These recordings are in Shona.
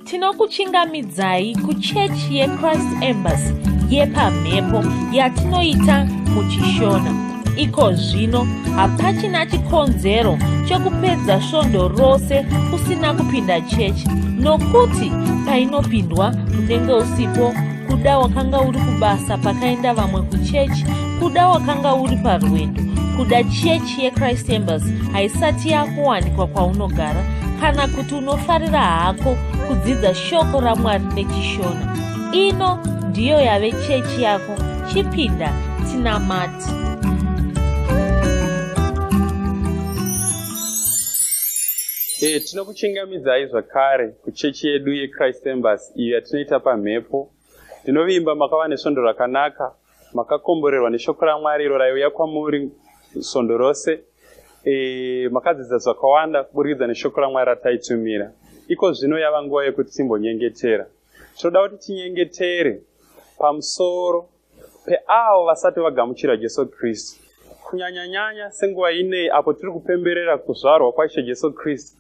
Tinokuchingamidzai kuchechi yeChrist Embassy Yepamhepo yatinoita muchishona. Iko zvino hapachina chikonzero chokupedza svondo rose usina kupinda chechi, nokuti painopindwa unenge usipo, kuda wakanga uri kubasa pakaenda vamwe kuchechi, kuda wakanga uri parwendo, kuda chechi yeChrist Embassy haisati yakuwanikwa kwaunogara, kana kuti unofarira hako kudzidza shoko raMwari nechishona. Ino ndiyo yave chechi yako. Chipinda tinamati. Tinokuchingamidzai zvakare kuchechi yedu yeChrist Embassy iyo yatinoita paMhepo. Ndinovimba makava nesvondo rakanaka, makakomborerwa neshoko raMwari iro raiuya kwamuri svondo rose. Makadzidza zvakawanda kuburikidza neshoko raMwari rataitumira. Iko zvino yava nguva yekuti timbonyengetera. Tinoda kuti tinyengetere pamusoro peavo vasati vagamuchira Jesu Kristu. Kunyanya-nyanya senguva inei apo tiri kupemberera kuzvarwa kwaIshe Jesu Kristu.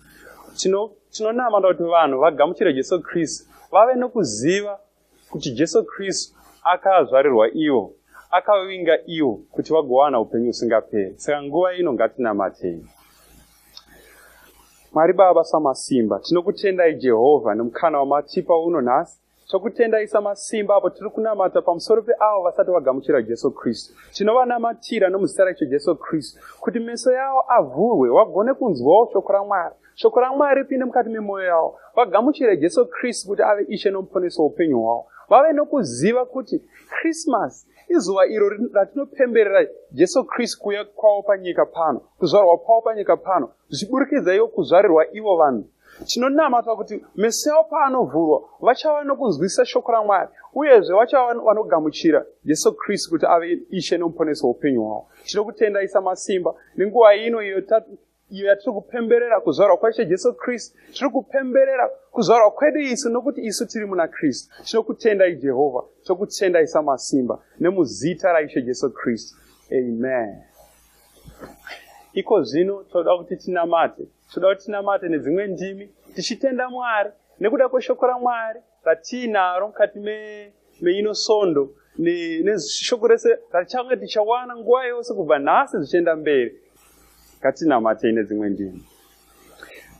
Tinonamata kuti vanhu vagamuchira Jesu Kristu vave nokuziva kuti Jesu Kristu akazvarirwa ivo, akavinga ivo kuti vagowana upenyu usingaperi. Saka nguva ino ngatinamatei. Mwari Baba samasimba, tinokutendai Jehovha nemukana wamatipa uno nhasi. Tokutendai samasimba apo tiri kunamata pamusoro peavo vasati vagamuchira Jesu Kristu. Tinovanamatira nomuzita raIshe Jesu Kristu kuti meso yavo avhurwe, vagone kunzwawo shoko raMwari. Shoko raMwari ripinde mukati memwoyo yavo. Vagamuchire Jesu Kristu kuti ave Ishe nomuponesi woupenyu hwavo. Vave nokuziva kuti Christmas izuva iro ratinopemberera Jesu Kristu kuuya kwavo panyika pano, kuzvarwa kwavo panyika pano, zvichiburikidza ivo kuzvarirwa ivo vanhu. Tinonamata kuti meso yavo paanovhurwa vachava nokunzwisisa shoko raMwari, uyezve vachava vanogamuchira Jesu Kristu kuti ave Ishe nomuponesi woupenyu hwavo. Tinokutendai samasimba nenguva ino iyo yatiri kupemberera kuzvarwa kwaIshe Jesu Kristu. Tiri kupemberera kuzvarwa kwedu isu nokuti isu tiri muna Kristu. Tinokutendai Jehovha, tinokutendai samasimba nemuzita raIshe Jesu Kristu. Amen. Iko zvino toda kuti tinamate nedzimwe ndimi tichitenda Mwari nekuda kweshoko raMwari ratinaro mukati meino svondo neshoko rese ratichanga tichawana nguva yose kubva nhasi zvichienda mberi. Ngatinamatei nedzimwe ndimi.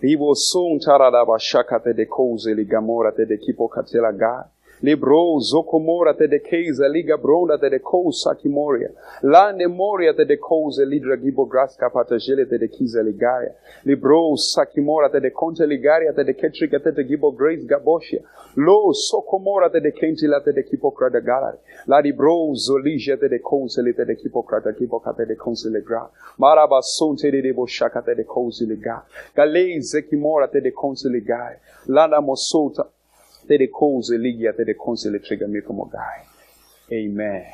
Ribo song tarada bashaka te de koze ligamora te de kipo katela ga. Libro zokomora te de keiza liga bronda te de kosa kimoria. Lande moria te de koze lidra gibo graska patagele te de kiza ligaria. Libro sakimora te de conte ligaria te de ketrika te de gibo grace gaboshia. Lo sokomora te de kentila te de kipokrada galari. La libro zoligia te de koze te de kipokrada kipokate de consile gra. Maraba sonte de boshaka te de koze liga. Galeze kimora te de consile gai. Landa mosota te de cose ligia te de consile trigami como gai. Amen.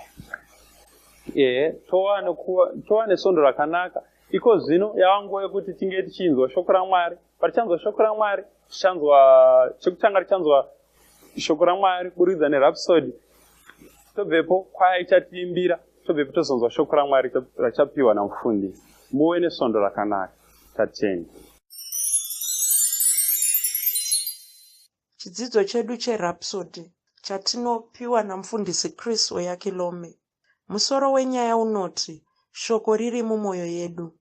Towane sondo rakanaka. Iko zvino yavanguva yekuti tinge tichinzwa shoko raMwari. Parichanzwa shoko raMwari, chekutanga tichanzwa shoko raMwari kuburikidza neRhapsody. Tobvepo kwaya ichatiimbira, tobvepo tozonzwa shoko raMwari rachapiwa namufundisi. Muve nesondo rakanaka. Tatende. Chidzidzo chedu cheRhapsody chatinopiwa namufundisi Chris Oyakilome. Musoro wenyaya unoti shoko riri mumwoyo yedu.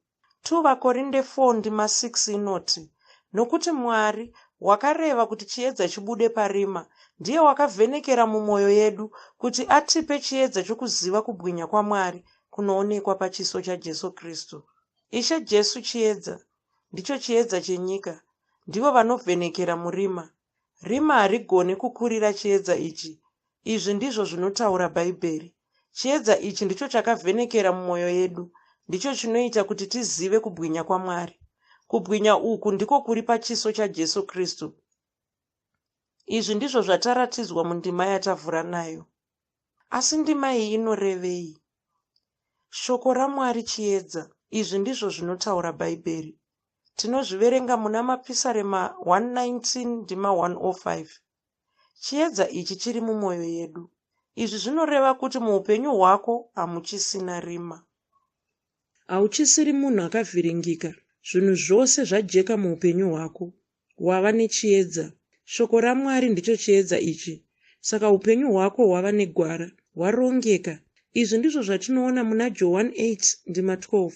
2 Vakorinde 4:6 inoti nokuti Mwari wakareva kuti chiedza chibude parima ndiye wakavhenekera mumwoyo yedu kuti atipe chiedza chokuziva kubwinya kwaMwari kunoonekwa pachiso chaJesu Kristu. Ishe Jesu chiedza ndicho chiedza chenyika, ndivo vanovhenekera murima. Rima harigoni kukurira chiedza ichi. Izvi ndizvo zvinotaura Bhaibheri. Chiedza ichi ndicho chakavhenekera mumwoyo yedu, ndicho chinoita kuti tizive kubwinya kwaMwari. Kubwinya uku ndiko kuri pachiso chaJesu Kristu. Izvi ndizvo zvataratidzwa mundima yatavhura nayo. Asi ndima iyi inorevei? Shoko raMwari chiedza. Izvi ndizvo zvinotaura Bhaibheri. Tinozviverenga muna Mapisarema 119:105. Chiedza ichi chiri mumwoyo yedu. Izvi zvinoreva kuti muupenyu hwako hamuchisina rima. Hauchisiri munhu akavhiringika. Zvinhu zvose zvajeka muupenyu hwako. Wava nechiedza. Shoko raMwari ndicho chiedza ichi, saka upenyu hwako hwava negwara, hwarongeka. Izvi ndizvo zvatinoona muna John 8 ndima 12.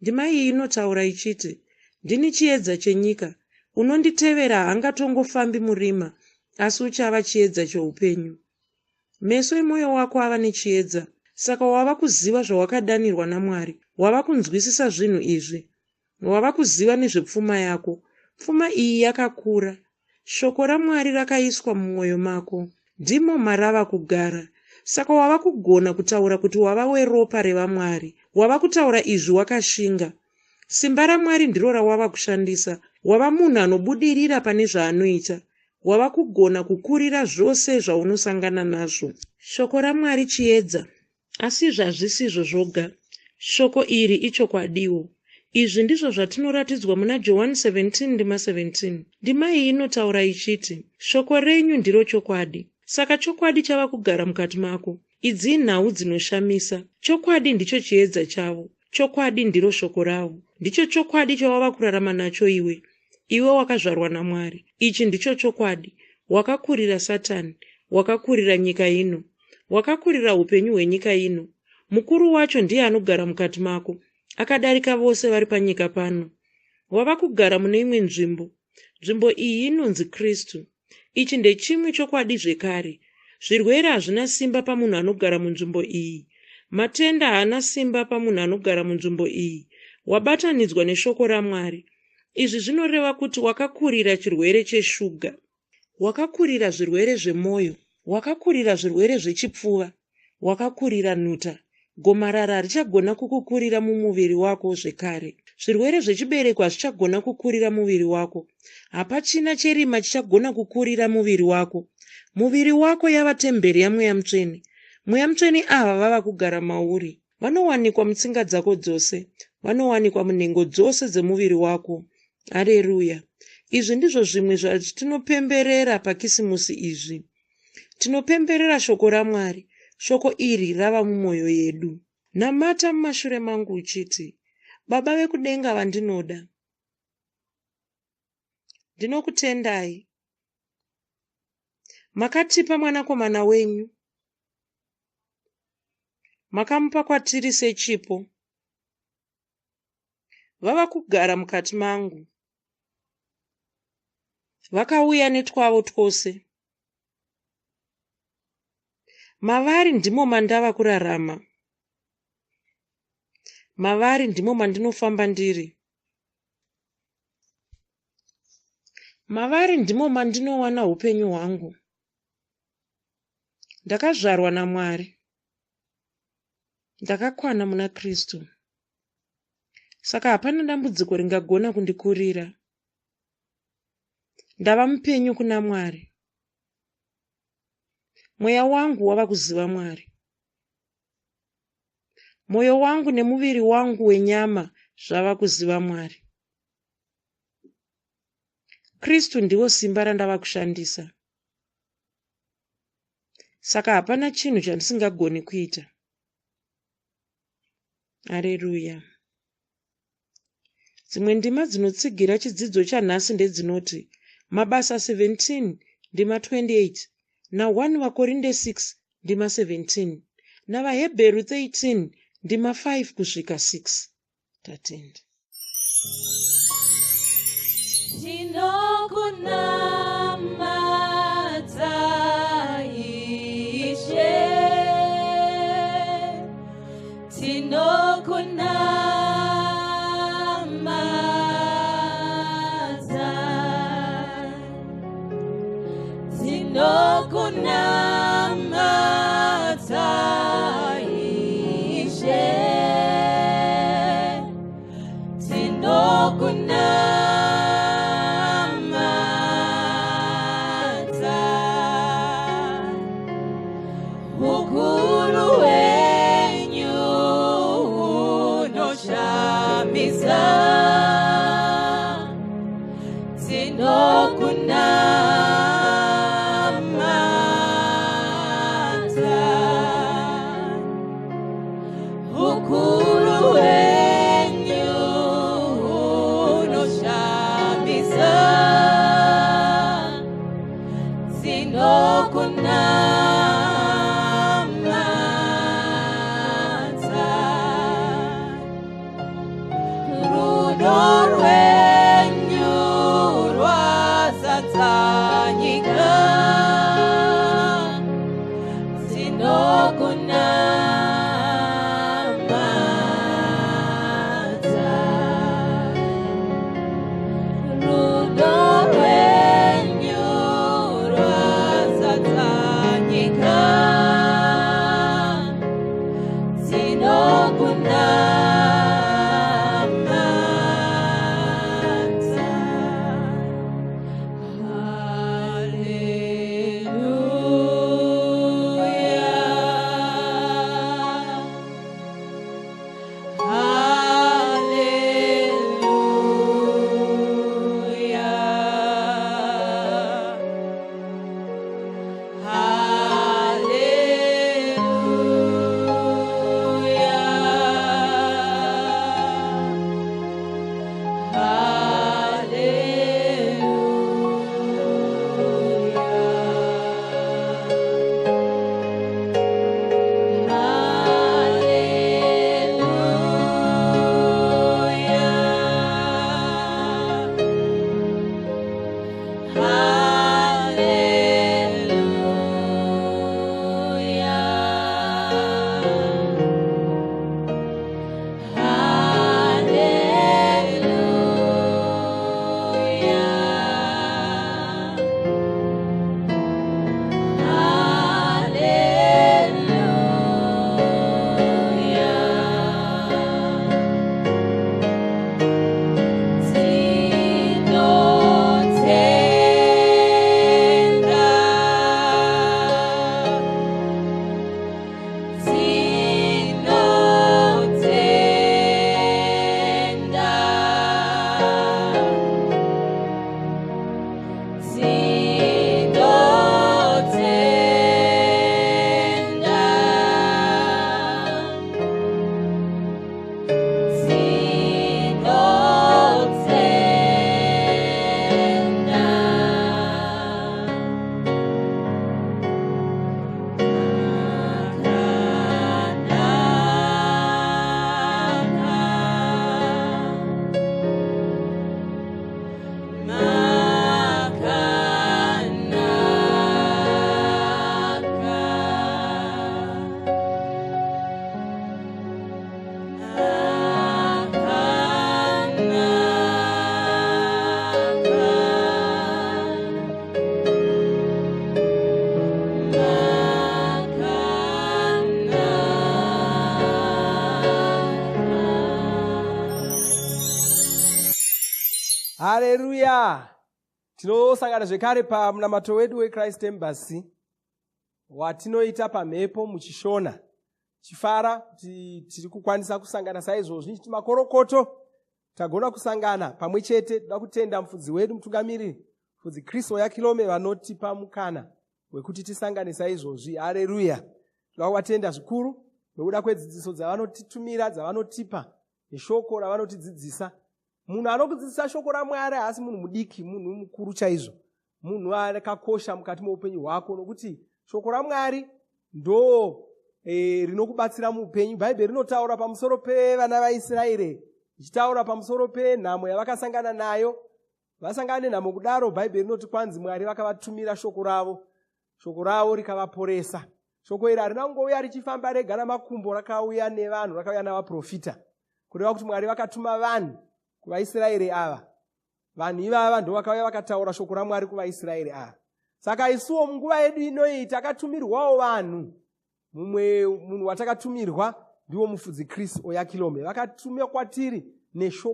Ndima iyi inotaura ichiti, ndini chiedza chenyika, unonditevera haangatongofambi murima, asi uchava chiedza choupenyu. Meso emwoyo wako ava nechiedza, saka wava kuziva zvawakadanirwa naMwari, wava kunzwisisa zvinhu izvi, wava kuziva nezvepfuma yako. Pfuma iyi yakakura. Shoko raMwari rakaiswa mumwoyo mako, ndimo marava kugara. Saka wava kugona kutaura kuti wava weropa revaMwari, wava kutaura izvi wakashinga. Simba raMwari ndiro rawava kushandisa, wava munhu anobudirira pane zvaanoita, wava kugona kukurira zvose zvaunosangana nazvo. Shoko raMwari chiedza, asi zvazvisizvo zvoga. Shoko iri ichokwadiwo. Izvi ndizvo zvatinoratidzwa muna John 17 ndima 17. Ndima iyi inotaura ichiti, shoko renyu ndiro chokwadi. Saka chokwadi chava kugara mukati mako. Idzi nhau dzinoshamisa. Chokwadi ndicho chiedza chavo. Chokwadi ndiro shoko ravo. Ndicho chokwadi chavava kurarama nacho iwe. Iwe wakazvarwa naMwari. Ichi ndicho chokwadi. Wakakurira Satani. Wakakurira nyika ino. Wakakurira upenyu hwenyika ino. Mukuru wacho ndiye anogara mukati mako. Akadarika vose vari panyika pano. Wava kugara mune imwe nzvimbo. Nzvimbo iyi inonzi Kristu. Ichi ndechimwe chokwadi zvekare. Zvirwere hazvina simba pamunhu anogara munzvimbo iyi. Matenda haana simba pamunhu anogara munzvimbo iyi. Wabatanidzwa neshoko raMwari. Izvi zvinoreva kuti wakakurira chirwere cheshuga. Wakakurira zvirwere zvemwoyo. Wakakurira zvirwere zvechipfuva. Wakakurira nhuta. Gomarara richagona kukukurira mumuviri wako zvekare. Zvirwere zvechibereko hazvichagona kukurira muviri wako. Hapachina cherima chichagona kukurira muviri wako. Muviri wako yava temberi yaMweya Mutsvene. Mweya Mutsvene ava vava kugara mauri. Vanowanikwa mutsinga dzako dzose. Vanowanikwa munhengo dzose dzemuviri wako. Haleluya. Izvi ndizvo zvimwe zvatinopemberera pakisimusi izvi. Tinopemberera shoko raMwari. Shoko iri rava mumwoyo yedu. Namata mumashure mangu uchiti, Baba vekudenga vandinoda, ndinokutendai. Makatipa mwanakomana wenyu. Makamupa kwatiri sechipo. Vava kugara mukati mangu. Vakauya netwavo twose. Mavari ndimo mandava kurarama. Mavari ndimo mandinofamba ndiri. Mavari ndimo mandinowana upenyu hwangu. Ndakazvarwa naMwari. Ndakakwana muna Kristu. Saka hapana dambudziko ringagona kundikurira. Ndava mupenyu kuna Mwari. Mweya wangu wava kuziva Mwari. Mwoyo wangu nemuviri wangu wenyama zvava kuziva Mwari. Kristu ndiwo simba randava kushandisa. Saka hapana chinhu chandisingagoni kuita. Haleluya. Dzimwe ndima dzinotsigira chidzidzo chanhasi ndedzinoti Mabasa 17 ndima 28 na 1 Vakorinde 6 ndima 17 na VaHebheru 13 ndima 5 kusvika 6. Tatenda. Tinokunamata Ishe, tinokunamata, tinokunamata Ishe, tinokunamata, ukuru wenyu unoshamisa, tinokunamata. Haleluya. Tinosangana zvekare pamunamato wedu weChrist Embassy watinoita pamhepo muchishona. Chifara kuti tiri kukwanisa kusangana saizvozvi makorokoto tagona kusangana pamwe chete. Toda kutenda mufudzi wedu mutungamiriri mufudzi Kristo yakilome vanotipa mukana wekuti tisangane saizvozvi. Haleluya. Toda kuvatenda zvikuru nokuda kwedzidziso dzavanotitumira dzavanotipa neshoko ravanotidzidzisa. Munhu anokudzidzisa shoko raMwari haasi munhu mudiki, munhu mukuru chaizvo, munhu akakosha mukati muupenyu hwako, nokuti shoko raMwari ndo rinokubatsira muupenyu. Bhaibheri rinotaura pamusoro pevana vaIsraeri, ichitaura pamusoro penhamo yavakasangana nayo. Vasangana nenhamo kudaro, Bhaibheri rinoti kwanzi Mwari vakavatumira shoko ravo rikavaporesa. Shoko iri harina kungouya richifamba rega namakumbo, rakauya nevanhu, rakauya navaprofita, kureva kuti Mwari vakatuma vanhu kuvaIsraeri ava. Vanhu ivava ndo vakauya vakataura shoko raMwari kuvaIsraeri ava. Saka isuwo munguva yedu inoyi takatumirwawo vanhu. Mumwe munhu watakatumirwa ndiwo mufudzi Kristo yakilome. Vakatumwa kwatiri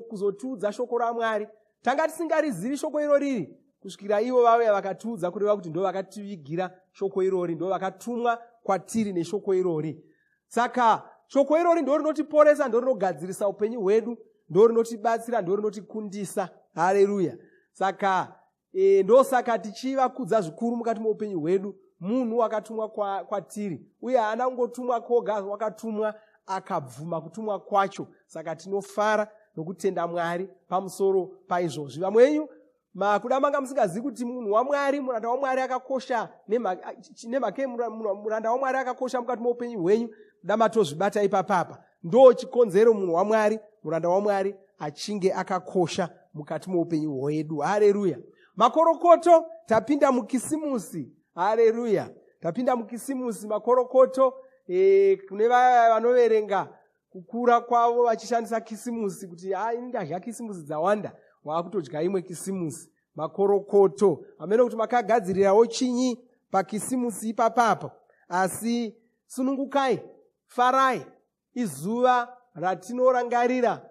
kuzotiudza shoko raMwari. Tanga tisingarizivi shoko irori kusvikira ivo vauya vakatiudza, kureva kuti ndo vakativigira shoko irori, ndo vakatumwa kwatiri neshoko irori. Saka shoko irori ndo rinotiporesa, ndo rinogadzirisa upenyu hwedu, ndo rinotibatsira, ndo rinotikundisa. Haleluya. Saka ndosaka tichivakudza zvikuru mukati muupenyu hwedu munhu wakatumwa kwatiri, uye haana kungotumwa koga, wakatumwa akabvuma kutumwa kwacho. Saka tinofara nokutenda Mwari pamusoro paizvozvi. Vamwe venyu Kuda manga musingazivi kuti munhu waMwari, muranda waMwari akakosha, nemhake muranda waMwari akakosha mukati meupenyu hwenyu, kuda matozvibata ipapapa. Ndo chikonzero munhu waMwari, muranda waMwari achinge akakosha mukati meupenyu hwedu. Haleluya. Makorokoto, tapinda mukisimusi. Haleluya. Tapinda mukisimusi, makorokoto, kune vanoverenga kukura kwavo vachishandisa kisimusi kuti ndadya kisimusi dzawanda, wakutodya imwe kisimusi. Makorokoto amene kuti makagadzirirawo chinyi pakisimusi ipapapo. Asi sunungukai, farai, izuva ratinorangarira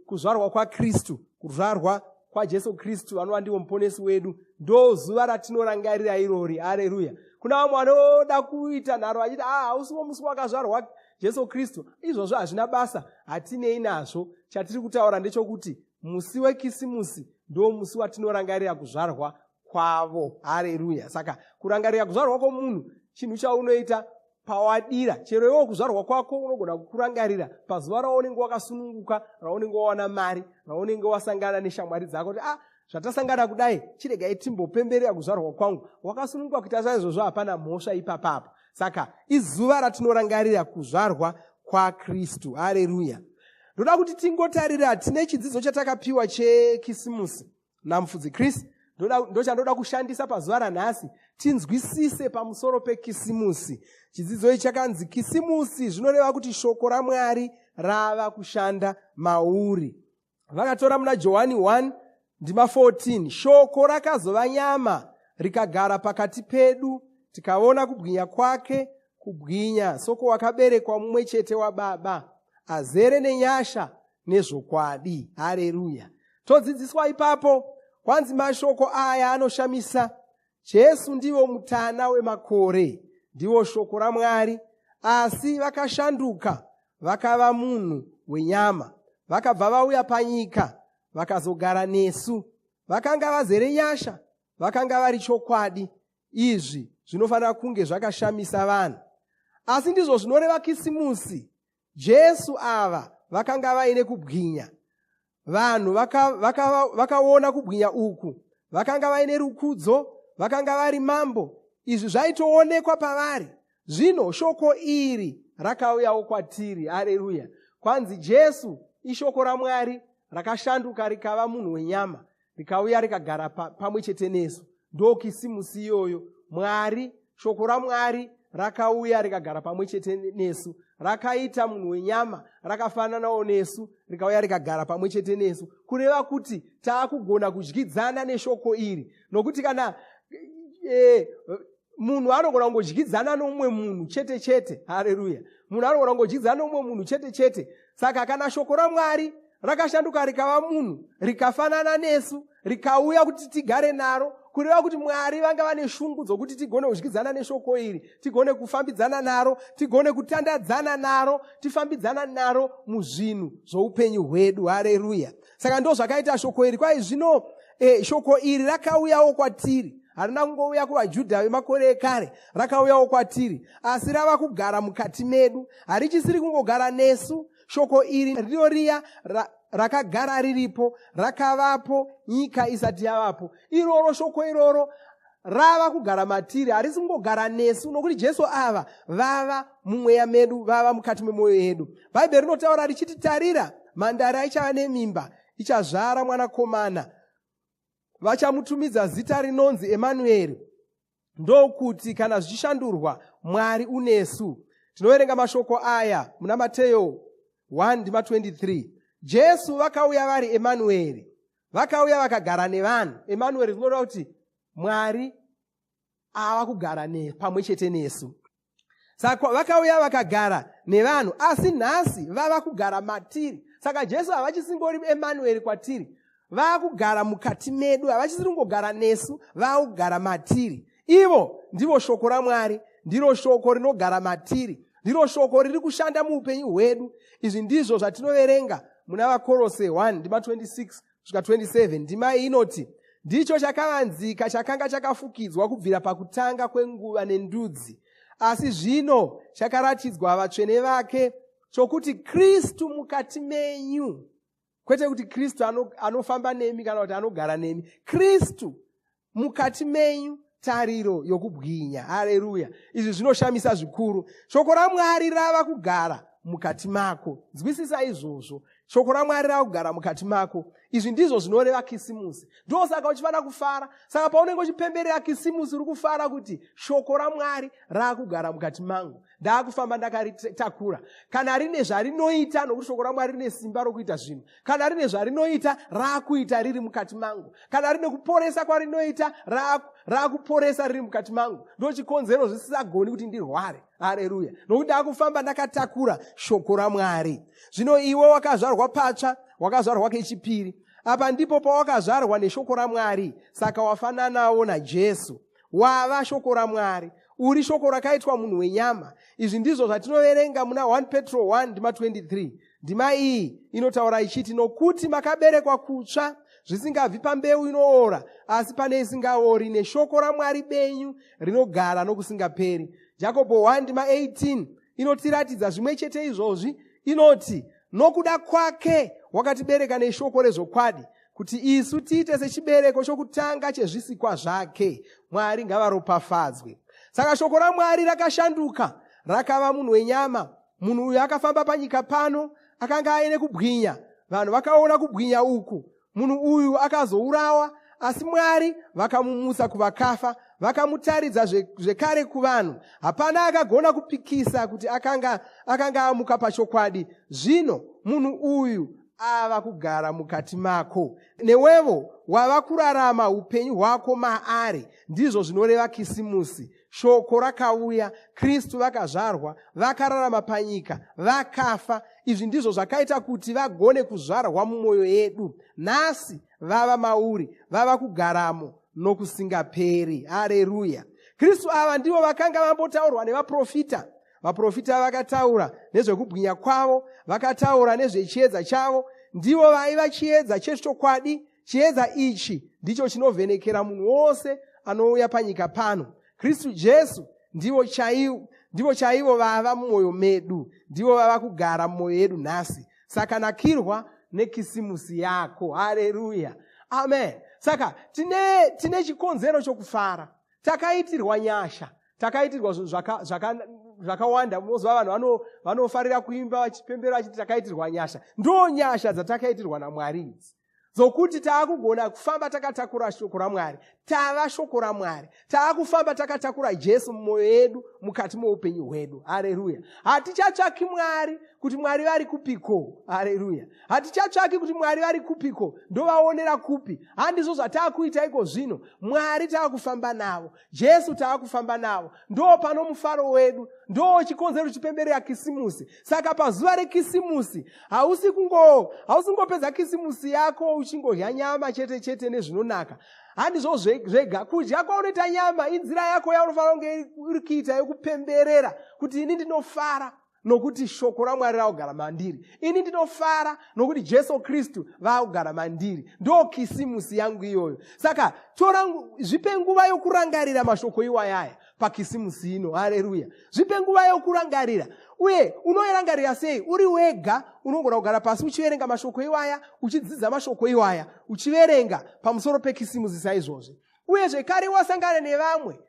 kuzvarwa kwaKristu, kuzvarwa kwaJesu Kristu anova ndiwo muponesi wedu. Ndo zuva ratinorangarira irori. Haleluya. Kuna vamwe vanoda kuita nharo vachiti hausiwo musi wakazvarwa Jesu Kristu. Izvozvo hazvina basa, hatinei nazvo. Chatiri kutaura ndechokuti musi wekisimusi ndo musi watinorangarira kuzvarwa kwavo. Haleluya. Saka kurangarira kuzvarwa kwomunhu chinhu chaunoita pawadira. Chero iwo kuzvarwa kwako unogona kukurangarira pazuva raunenge wakasununguka, raunenge wawana mari, raunenge wasangana neshamwari dzako kuti zvatasangana kudai chiregai timbopemberera kuzvarwa kwangu. Wakasununguka kuita saizvozvo, hapana mhosva ipapapo. Saka izuva ratinorangarira kuzvarwa kwaKristu. Haleluya. Ndoda kuti tingotarira, tine chidzidzo chatakapiwa chekisimusi namufudzi Kristu. Ndochandoda kushandisa pazuva ranhasi tinzwisise pamusoro pekisimusi. Chidzidzo ichi chakanzi kisimusi zvinoreva kuti shoko raMwari rava kushanda mauri. Vakatora muna Johani 1:14, shoko rakazova nyama rikagara pakati pedu, tikaona kubwinya kwake, kubwinya sokwakaberekwa mumwe chete waBaba, azere nenyasha nezvokwadi. Haleluya. Todzidziswa ipapo kwanzi mashoko aya anoshamisa. Jesu ndiwo mutana wemakore, ndiwo shoko raMwari, asi vakashanduka vakava munhu wenyama, vakabva vauya panyika vakazogara nesu. Vakanga vazere nyasha, vakanga vari chokwadi. Izvi zvinofanira kunge zvakashamisa vanhu. Asi ndizvo zvinoreva kisimusi. Jesu ava vakanga vaine kubwinya. Vanhu vakaona kubwinya uku, vakanga vaine rukudzo, vakanga vari mambo. Izvi zvaitoonekwa pavari. Zvino shoko iri rakauyawo kwatiri. Haleluya. Kwanzi Jesu ishoko raMwari rakashanduka rikava munhu wenyama, rikauya rikagara pamwe chete nesu. Ndo kisimusi iyoyo. Mwari, shoko raMwari rakauya rikagara pamwe chete nesu, rakaita munhu wenyama, rakafananawo nesu, rikauya rikagara pamwe chete nesu, kureva kuti taakugona kudyidzana neshoko iri. Nokuti kana munhu anogona kungodyidzana nomumwe munhu chete chete. Haleluya. Munhu anogona kungodyidzana nomumwe munhu chete chete. Saka kana shoko raMwari rakashanduka rikava munhu, rikafanana nesu, rikauya kuti tigare naro, kureva kuti Mwari vanga vane shungu dzokuti tigone kudyidzana neshoko iri, tigone kufambidzana naro, tigone kutandadzana naro, tifambidzana naro muzvinhu zvoupenyu hwedu. Haleluya. Saka ndo zvakaita shoko iri. Kwai zvino shoko iri rakauyawo kwatiri. Harina kungouya kuvaJudha vemakore ekare, rakauyawo kwatiri, asi rava kugara mukati medu. Harichisiri kungogara nesu. Shoko iri ndiro riya rakagara riripo, rakavapo nyika isati yavapo. Iroro shoko iroro rava kugara matiri, harisi kungogara nesu, nokuti Jesu ava vava mumweya medu, vava mukati memwoyo yedu. Bhaibheri rinotaura richiti, tarira, mhandara aichava nemimba, ichazvara mwanakomana, vachamutumidza zita rinonzi Emanueri. Ndokuti kana zvichishandurwa, Mwari unesu. Tinoverenga mashoko aya muna Mateyo 1:23. Jesu vakauya vari Emanueri, vakauya vakagara nevanhu. Emanueri zvinoreva kuti Mwari ava kugara pamwe chete nesu. Saka vakauya vakagara nevanhu, asi nhasi vava kugara matiri. Saka Jesu havachisingori Emanueri kwatiri, vava kugara mukati medu, havachisiri kungogara nesu, vava kugara matiri. Ivo ndivo shoko raMwari, ndiro shoko rinogara matiri, ndiro shoko riri kushanda muupenyu hwedu. Izvi ndizvo zvatinoverenga muna vaKorose 1:26-27. Ndima inoti, ndicho chakavanzika chakanga chakafukidzwa kubvira pakutanga kwenguva nendudzi, asi zvino chakaratidzwa vatsvene vake, chokuti Kristu mukati menyu, kwete kuti Kristu anofamba nemi kana kuti anogara nemi. Kristu mukati menyu tariro yokubwinya. Haleluya. Izvi zvinoshamisa zvikuru. Shoko raMwari rava kugara mukati mako. Nzwisisa izvozvo. Shoko raMwari rava kugara mukati mako. Izvi ndizvo zvinoreva kisimusi. Ndosaka uchifanira kufara. Saka paunenge uchipemberera kisimusi uri kufara kuti shoko raMwari rava kugara mukati mangu. Ndakufamba ndakaritakura. Kana rine zvarinoita, nokuti shoko raMwari rine simba rokuita zvinhu. Kana rine zvarinoita, rakuita riri mukati mangu. Kana rine kuporesa kwarinoita, rakuporesa riri mukati mangu. Ndochikonzero zvisisagoni kuti ndirware. Haleluya. Nokuti ndakufamba ndakatakura shoko raMwari. Zvino iwe wakazvarwa patsva, wakazvarwa kechipiri. Apa ndipo pawakazvarwa neshoko raMwari. Saka wafananawo naJesu. Wava shoko raMwari. Uri shoko rakaitwa munhu wenyama. Izvi ndizvo zvatinoverenga muna 1 Petro 1 ndima 23. Ndima iyi inotaura ichiti, nokuti makaberekwa kutsva, zvisingabvi pambeu inoora, asi pane isingaori, neshoko raMwari benyu rinogara nokusingaperi. Jakobho 1 ndima 18 inotiratidza zvimwe chete izvozvi. Inoti, nokuda kwake wakatibereka neshoko rezvokwadi, kuti isu tiite sechibereko chokutanga chezvisikwa zvake. Mwari ngavaropafadzwe. Saka shoko raMwari rakashanduka, rakava munhu wenyama. Munhu uyu akafamba panyika pano, akanga aine kubwinya. Vanhu vakaona kubwinya uku. Munhu uyu akazourawa, asi Mwari vakamumutsa kuvakafa, vakamutaridza zvekare kuvanhu. Hapana akagona kupikisa kuti akanga amuka pachokwadi. Zvino munhu uyu ava kugara mukati mako. Newevo wava kurarama upenyu hwako maari. Ndizvo zvinoreva kisimusi. Shoko rakauya, Kristu vakazvarwa, vakararama panyika, vakafa. Izvi ndizvo zvakaita kuti vagone kuzvarwa mumwoyo yedu. Nhasi vava mauri, vava kugaramo nokusingaperi. Haleluya. Kristu ava ndivo vakanga vambotaurwa nevaprofita. Vaprofita vakataura nezvekubwinya kwavo, vakataura nezvechiedza chavo. Ndivo vaiva chiedza chechokwadi. Chiedza ichi ndicho chinovhenekera munhu wose anouya panyika pano. Kristu Jesu ndivo chaivo vava mumwoyo medu. Ndivo vava kugara mumwoyo yedu nhasi. Saka nakirwa nekisimusi yako. Haleluya. Amen. Saka tine chikonzero chokufara. Takaitirwa nyasha. Takaitirwa zvakawanda. Munozwa vanhu vanofarira kuimba vachipembera vachiti takaitirwa nyasha. Ndo nyasha dzatakaitirwa naMwari idzi. Zokuti taakugona kufamba takatakura shoko raMwari. Tava shoko raMwari. Taakufamba takatakura Jesu mumwoyo yedu, mukati muupenyu hwedu. Haleluya. Hatichatsvaki Mwari kuti Mwari vari kupiko. Haleluya. Hatichatsvaki kuti Mwari vari kupiko. Ndovaonera kupi. Handizvo zvataakuita iko zvino. Mwari taakufamba navo. Jesu taakufamba navo. Ndo pano mufaro wedu. Ndo chikonzero chipemberera kisimusi. Saka pazuva rekisimusi hausi kungopedza kisimusi yako uchingodya nyama chete chete nezvinonaka. Handizvo zvega. Kudya kwaunoita nyama inzira yako yaunofanira kunge uri kuita yokupemberera kuti ini ndinofara nokuti shoko raMwari raugara mandiri. Ini ndinofara nokuti Jesu Kristu vaugara mandiri. Ndo kisimusi yangu iyoyo. Saka zvipe nguva yokurangarira mashoko iwayaya pakisimusi ino. Haleluya. Zvipe nguva yokurangarira. Uye unoirangarira sei? Uri wega unogona kugara pasi uchiverenga mashoko iwaya, uchidzidza mashoko iwaya, uchiverenga pamusoro pekisimusi saizvozvo. Uye zvekare wasangana nevamwe,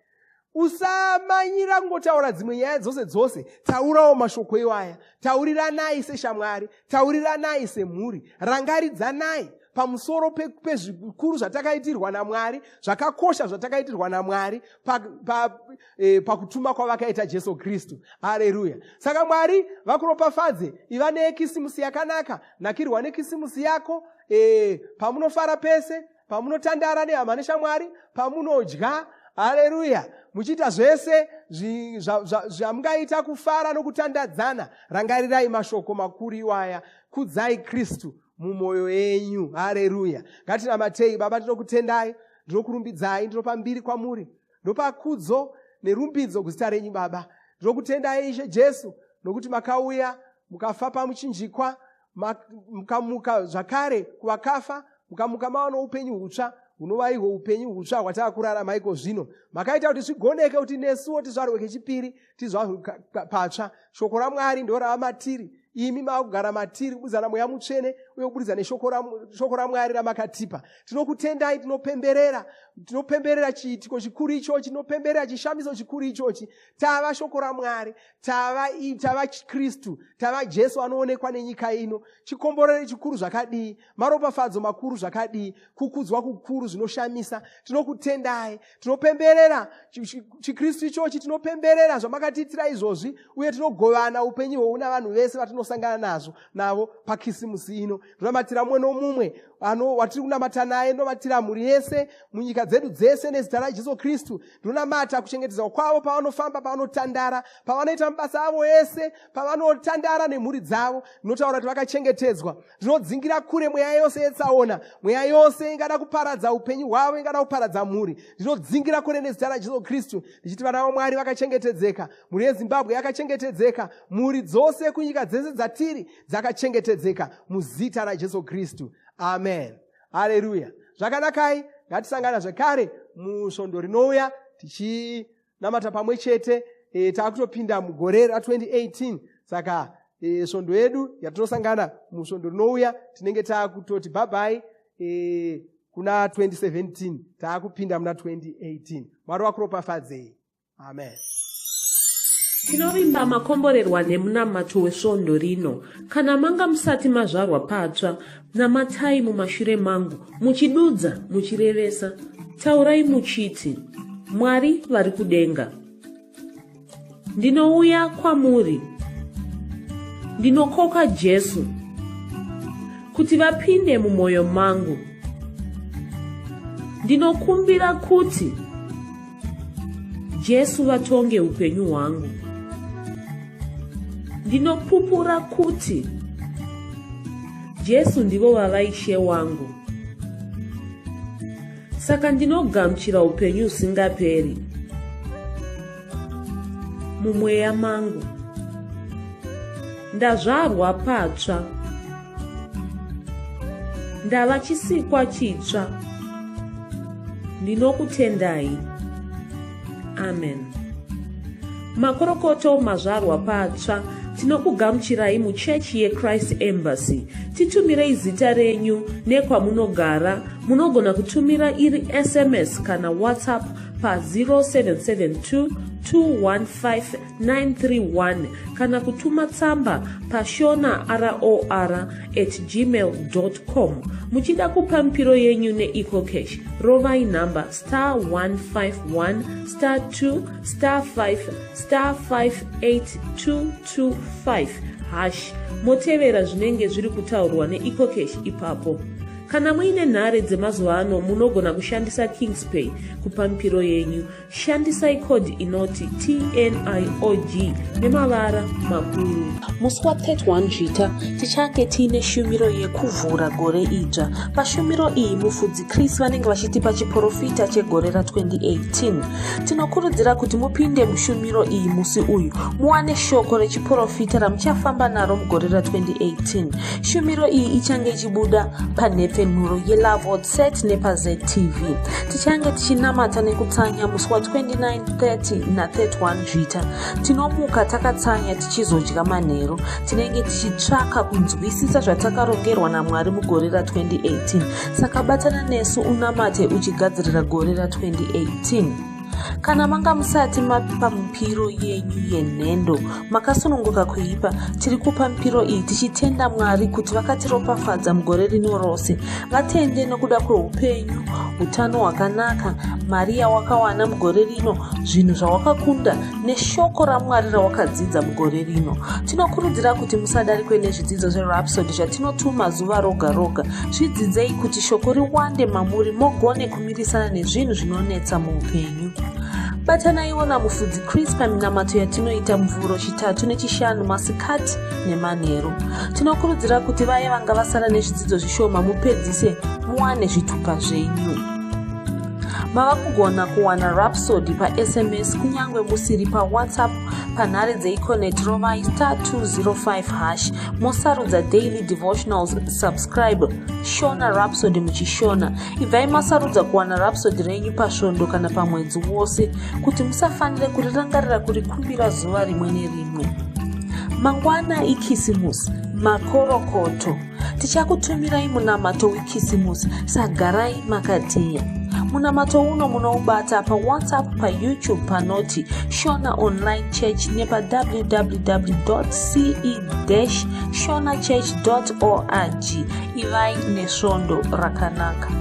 usamanyira kungotaura dzimwe nyaya dzose. Taurawo mashoko iwaya. Tauriranai seshamwari. Tauriranai semhuri. Rangaridzanai pamusoro pezvikuru zvatakaitirwa naMwari, zvakakosha zvatakaitirwa naMwari pakutuma kwavakaita Jesu Kristu. Haleluya. Saka Mwari vakuropafadze. Iva nekisimusi yakanaka. Nakirwa nekisimusi yako pamunofara pese, pamunotandara nehama neshamwari, pamunodya. Haleluya. Muchiita zvese zvamungaita kufara nokutandadzana. Rangarirai mashoko makuru iwaya. Kudzai Kristu mumwoyo yenyu. Haleluya. Ngatinamatei. Baba, tinokutendai, ndinokurumbidzai, ndinopa mbiri kwamuri, ndinopa kudzo nerumbidzo kuzita renyu Baba. Ndinokutendai Ishe Jesu nokuti makauya mukafa pamuchinjikwa, mukamuka zvakare kuvakafa, mukamuka mava noupenyu hutsva hunova ihwo upenyu hutsva hwataakurarama iko zvino. Makaita kuti zvigoneke kuti nesuwo tizvarwe kechipiri, tizvarwe patsva. Shoko raMwari ndo rava matiri. imi makugara matiri kubudzana mweya mutsvene uye kubudisa neshoko raMwari ramakatipa. Tinokutendai, tinopemberera chiitiko chikuru ichochi, tinopemberera chishamiso chikuru ichochi. Tava shoko raMwari, tava Kristu, tava Jesu anoonekwa nenyika ino. Chikomborero chikuru zvakadii, maropafadzo makuru zvakadii, kukudzwa kukuru zvinoshamisa. Tinokutendai, tinopemberera chiKristu ichochi, tinopemberera zvamakatiitira izvozvi, uye tinogovana upenyu hwouna vanhu vese vatinosangana navo pakisimusi ino. Ndinonamatira mumwe nomumwe watiri kunamata naye, ndinonamatira mhuri yese munyika dzedu dzese nezita raJesu Kristu. Ndinonamata kuchengetedzwa kwavo pavanofamba, pavanotandara, pavanoita mabasa avo ese, pavanotandara nemhuri dzavo. Ndinotaura kuti vakachengetedzwa. Ndinodzingira kure mweya yose yetsaona, mweya yose ingada kuparadza upenyu hwavo, ingada kuparadza mhuri. Ndinodzingira kure nezita raJesu Kristu, ndichiti vana vaMwari vakachengetedzeka, mhuri yeZimbabwe yakachengetedzeka, mhuri dzose kunyika dzese dzatiri dzakachengetedzeka muzita raJesu Kristu. Amen. Haleluya. Zvakanakai, ngatisangana zvekare musvondo rinouya tichinamata pamwe chete. Takutopinda mugore ra2018. Saka svondo yedu yatinosangana musvondo rinouya tinenge takutoti bye bye kuna 2017. Takupinda muna 2018. Mwari wakuropafadzei. Amen. Tinovimba makomborerwa nemunamato wesvondo rino. Kana manga musati mazvarwa patsva, namatai mumashure mangu, muchidudza, muchirevesa. Taurai muchiti, Mwari vari kudenga, ndinouya kwamuri, ndinokoka Jesu kuti vapinde mumwoyo mangu. Ndinokumbira kuti Jesu vatonge upenyu hwangu. Ndinopupura kuti Jesu ndivo vavaishe wangu. Saka ndinogamuchira upenyu usingaperi mumweya mangu. Ndazvarwa patsva, ndava chisikwa chitsva. Ndinokutendai. Amen. Makorokoto mazvarwa patsva, tinokugamuchirai muchechi yeChrist Embassy. Titumirei zita renyu nekwamunogara. Munogona kutumira iri SMS kana WhatsApp pa 0772215931 kana kutuma tsamba pa shona@gmail.com. Muchida kupa mpiro yenyu neEco Cash, rovai namba *151*2*5*58225# motevera zvinenge zviri kutaurwa neEco Cash ipapo. Kana muine nhare dzemazuva ano munogona kushandisa KingsPay kupa mpiro yenyu. Shandisai kodi inoti TNIOG nemavara makuru. Musi wa31 Jita tichange tiine shumiro yekuvhura gore idzva. Pashumiro iyi mufudzi Chris vanenge vachitipa chiprofita chegore ra2018. Tinokurudzira kuti mupinde mushumiro iyi musi uyu muwane shoko rechiprofita ramuchafamba naro mugore ra2018. Shumiro iyi ichange ichibuda panhepfenhuro yeLove Set nepaZTV. Tichange tichinamata nekutsanya musi wa29, 30 na31 Jita. Tinomuka takatsanya tichizodya manheru. Tinenge tichitsvaka kunzwisisa zvatakarongerwa naMwari mugore ra2018. Saka batana nesu unamate uchigadzirira gore ra2018. Kana manga musati mapa mpiro yenyu yenhendo, makasununguka kuipa, tiri kupa mpiro iyi tichitenda Mwari kuti vakatiropafadza mugore rino rose. Vatende nokuda kweupenyu, utano hwakanaka, mari yawakawana mugore rino, zvinhu zvawakakunda neshoko raMwari rawakadzidza mugore rino. Tinokurudzira kuti musadarikwe nezvidzidzo zveRhapsody zvatinotuma zuva roga roga. Zvidzidzei kuti shoko riwande mamuri mogone kumirisana nezvinhu zvinonetsa muupenyu. Batanaiwo namufudzi Chris paminamato yatinoita muvhuro chitatu nechishanu masikati nemanheru. Tinokurudzira kuti vaya vanga vasara nezvidzidzo zvishoma mupedzise muwane zvitupa zvenyu. Mava kugona kuwana Rhapsody paSMS kunyange musiri paWhatsApp panhare dzeIconet rovai *205# mosarudza Daily Devotionals subscribe Shona Rhapsody muchishona. Ibvai masarudza kuwana Rhapsody renyu pasvondo kana pamwedzi wose kuti musafanire kurirangarira kurikumbira zuva rimwe nerimwe. Mangwana ikisimusi, makorokoto. Tichakutumirai munamato wekisimusi, sagarai makateya. Munamato uno munoubata pa WhatsApp, pa YouTube, panoti Shona Online Church nepa www.ce-shonachurch.org. Ivai nesvondo rakanaka.